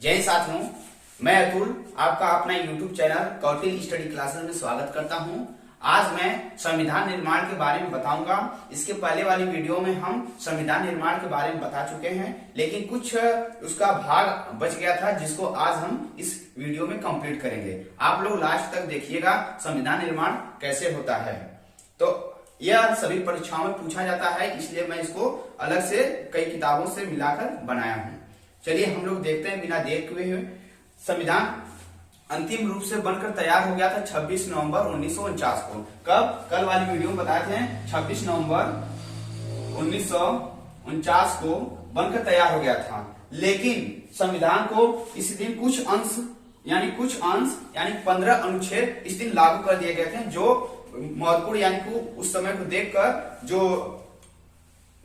जय साथियों, मैं अतुल आपका अपना YouTube channel Kautil study classes में स्वागत करता हूं। आज मैं संविधान निर्माण के बारे में बताऊंगा। इसके पहले वाली वीडियो में हम संविधान निर्माण के बारे में बता चुके हैं, लेकिन कुछ उसका भाग बच गया था जिसको आज हम इस वीडियो में कंप्लीट करेंगे। आप लोग लास्ट तक देखिएगा संविधान निर्माण कैसे होता है। तो यह सभी परीक्षाओं में पूछा जाता है, इसलिए मैं इसको अलग से कई किताबों से मिलाकर बनाया हूं। चलिए हम लोग देखते हैं बिना देर हुए। संविधान अंतिम रूप से बनकर तैयार हो गया था 26 नवंबर 1949 को। कब? कल वाली वीडियो में बताए थे 26 नवंबर 1949 को बनकर तैयार हो गया था। लेकिन संविधान को इस दिन कुछ अंश यानी 15 अनुच्छेद इस दिन लागू कर दिए गए थे, जो महत्वपूर्ण यानी कि उस समय को देखकर जो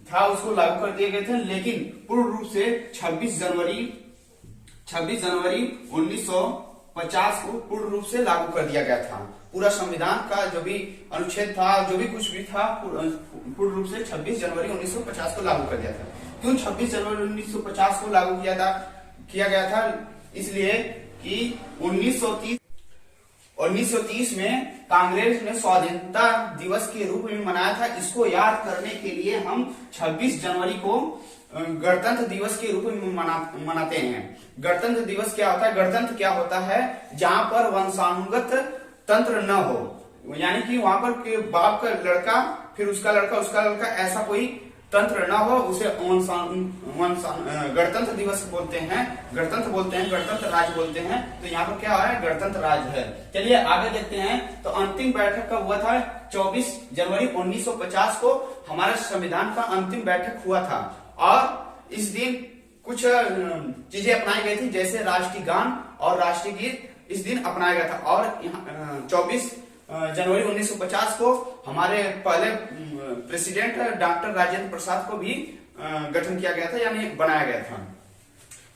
था उसको लागू कर दिए गए थे। लेकिन पूर्ण रूप से 26 जनवरी 1950 को पूर्ण रूप से लागू कर दिया गया था। पूरा संविधान का जो भी अनुच्छेद था, जो भी कुछ भी था, पूर्ण रूप से 26 जनवरी 1950 को लागू कर दिया था। क्यों 26 जनवरी 1950 को लागू किया गया था? इसलिए कि 1930 में कांग्रेस ने स्वाधीनता दिवस के रूप में मनाया था। इसको याद करने के लिए हम 26 जनवरी को गणतंत्र दिवस के रूप में मनाते हैं। गणतंत्र दिवस क्या होता है? गणतंत्र क्या होता है? जहां पर वंशानुगत तंत्र न हो, यानी कि वहां पर के बाप का लड़का फिर उसका लड़का ऐसा कोई तंत्र न हो, उसे गणतंत्र दिवस बोलते हैं, गणतंत्र राज्य बोलते हैं। तो यहाँ पर क्या है? गणतंत्र राज्य है। चलिए आगे देखते हैं। तो अंतिम बैठक कब हुआ था? 24 जनवरी 1950 को हमारा संविधान का अंतिम बैठक हुआ था। और इस दिन कुछ चीजें अपनाई गई थी, जैसे राष्ट्रीय गान और राष्ट्रीय गीत इस दिन अपनाया गया था। और 24 जनवरी 1950 को हमारे पहले प्रेसिडेंट डॉक्टर राजेंद्र प्रसाद को भी गठन किया गया था, यानी बनाया गया था।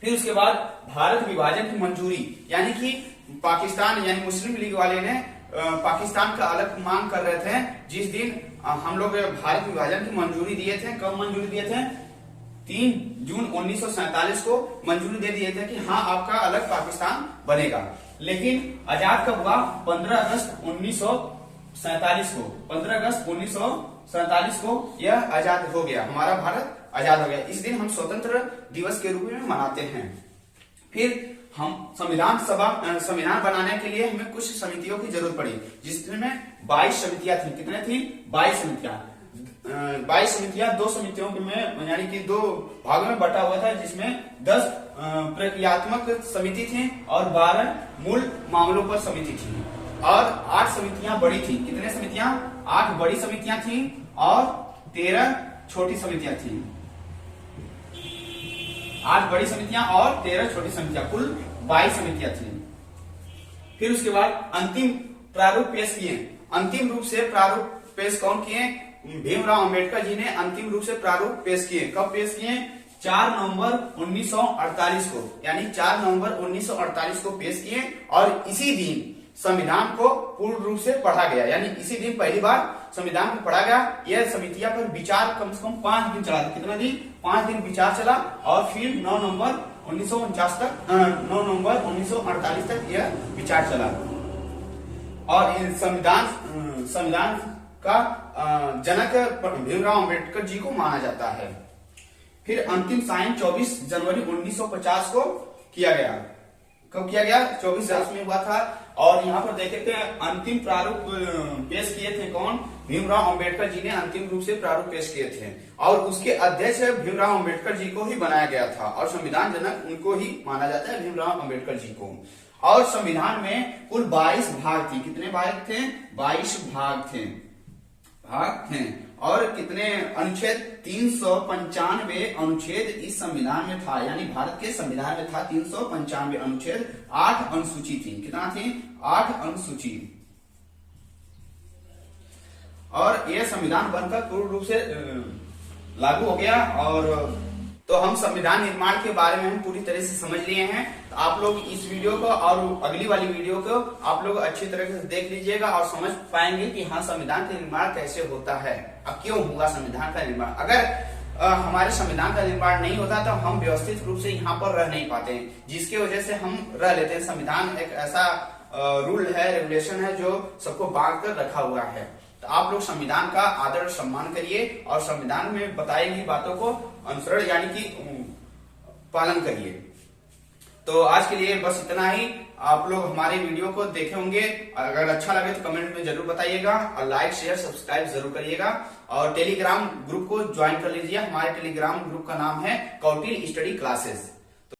फिर उसके बाद भारत विभाजन की मंजूरी, यानी कि पाकिस्तान यानी मुस्लिम लीग वाले ने पाकिस्तान का अलग मांग कर रहे थे। जिस दिन हम लोग भारत विभाजन की मंजूरी दिए थे। कब मंजूरी दिए थे? 3 जून 1947 को मंजूरी दे दिए थे कि हाँ आपका अलग पाकिस्तान बनेगा। लेकिन आजाद कब हुआ? 15 अगस्त 1947 को। 15 अगस्त 1947 को यह आजाद हो गया, हमारा भारत आजाद हो गया। इस दिन हम स्वतंत्र दिवस के रूप में मनाते हैं। फिर हम संविधान बनाने के लिए हमें कुछ समितियों की जरूरत पड़ी, जिसमें 22 समितियां थी। कितने थी? 22 समितियां। 22 समितियां 2 समितियों में यानी कि 2 भागों में बटा हुआ था, जिसमें 10 प्रक्रियात्मक समिति थी और 12 मूल मामलों पर समिति थी। और 8 समितियां बड़ी थी। कितने समितियां? 8 बड़ी समितियां थी और 13 छोटी समितियां थी। 8 बड़ी समितियां और 13 छोटी समितियां, कुल 22 समितियां थी। फिर उसके बाद अंतिम प्रारूप पेश किए। अंतिम रूप से प्रारूप पेश कौन किए? भीमराव अंबेडकर जी ने अंतिम रूप से प्रारूप पेश किए। कब पेश किए? 4 नवंबर 1948 को, यानी 4 नवंबर 1948 को पेश किए। और इसी दिन संविधान को पूर्ण रूप से पढ़ा गया, यानी इसी दिन पहली बार संविधान को पढ़ा गया। यह समितियां पर विचार कम से कम 5 दिन चला। कितना दिन? 5 दिन विचार चला। और फिर 9 नवंबर 1948 तक यह विचार चला। और संविधान का जनक भीमराव अंबेडकर जी को माना जाता है। फिर अंतिम साइन 24 जनवरी 1950 को किया गया। कब किया गया? 24 जनवरी में हुआ था। और यहाँ पर देखे थे अंतिम प्रारूप पेश किए थे कौन? भीमराव अंबेडकर जी ने अंतिम रूप से प्रारूप पेश किए थे। और उसके अध्यक्ष भीमराव अंबेडकर जी को ही बनाया गया था। और संविधान जनक उनको ही माना जाता है, भीमराव अंबेडकर जी को। और संविधान में कुल 22 भाग थी। कितने भाग थे? 22 भाग थे। और कितने अनुच्छेद? 395 अनुच्छेद इस संविधान में था, यानी भारत के संविधान में था 395 अनुच्छेद। 8 अनुसूची थी। कितना थी? 8 अनुसूची। और यह संविधान बनकर पूर्ण रूप से लागू हो गया। और तो हम संविधान निर्माण के बारे में हम पूरी तरह से समझ लिए हैं। तो आप लोग इस वीडियो को और अगली वाली वीडियो को आप लोग अच्छी तरह से देख लीजिएगा और समझ पाएंगे कि हाँ संविधान का निर्माण कैसे होता है, अब क्यों हुआ संविधान का निर्माण। अगर हमारे संविधान का निर्माण नहीं होता तो हम व्यवस्थित रूप से यहाँ पर रह नहीं पाते हैं, जिसकी वजह से हम रह लेते हैं। संविधान एक ऐसा रूल है, रेगुलेशन है जो सबको बांध कर रखा हुआ है। तो आप लोग संविधान का आदर सम्मान करिए और संविधान में बताई गई बातों को अनुसरण यानी कि पालन करिए। तो आज के लिए बस इतना ही। आप लोग हमारे वीडियो को देखे होंगे, अगर अच्छा लगे तो कमेंट में जरूर बताइएगा और लाइक शेयर सब्सक्राइब जरूर करिएगा। और टेलीग्राम ग्रुप को ज्वाइन कर लीजिए। हमारे टेलीग्राम ग्रुप का नाम है कौटिल्य स्टडी क्लासेस।